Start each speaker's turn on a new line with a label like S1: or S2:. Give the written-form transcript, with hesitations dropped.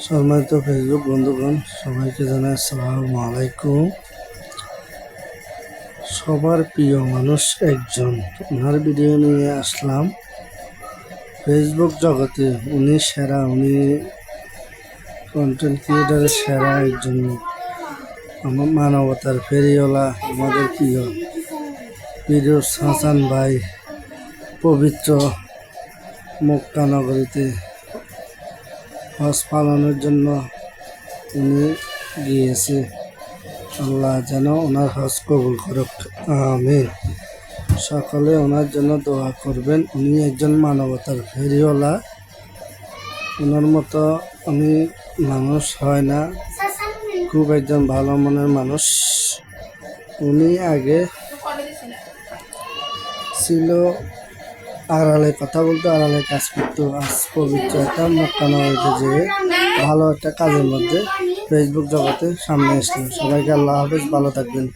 S1: সম্মানিত ফেসবুক বন্ধুগণ, সবাইকে জানাই আসসালামু আলাইকুম। সবার প্রিয় মানুষ একজন, ওনার ভিডিও নিয়ে আসলাম। ফেসবুক জগতে উনি সেরা, উনি কন্টেন্ট ক্রিয়েটারের সেরা একজন, আমার মানবতার ফেরিওয়ালা, আমাদের প্রিয় ফিরোজ হাসান ভাই পবিত্র মক্কা নগরীতে হজ পালনের জন্য উনি গিয়েছে। আল্লাহ যেন ওনার হজ কবুল করুক, আমিন। সকলে ওনার জন্য দোয়া করবেন। উনি একজন মানবতার ফেরিওয়ালা, ওনার মতো উনি মানুষ হয় না, খুব একজন ভালো মনের মানুষ। উনি আগে ছিল আড়ালে কথা বলতো, আড়ালে কাজ করতো। আজ পবিত্র একটা মক্কা নগরীতে যেয়ে ভালো একটা কাজের মধ্যে ফেসবুক জগতে সামনে আসলো। সবাইকে আল্লাহ হাফেজ, ভালো থাকবেন।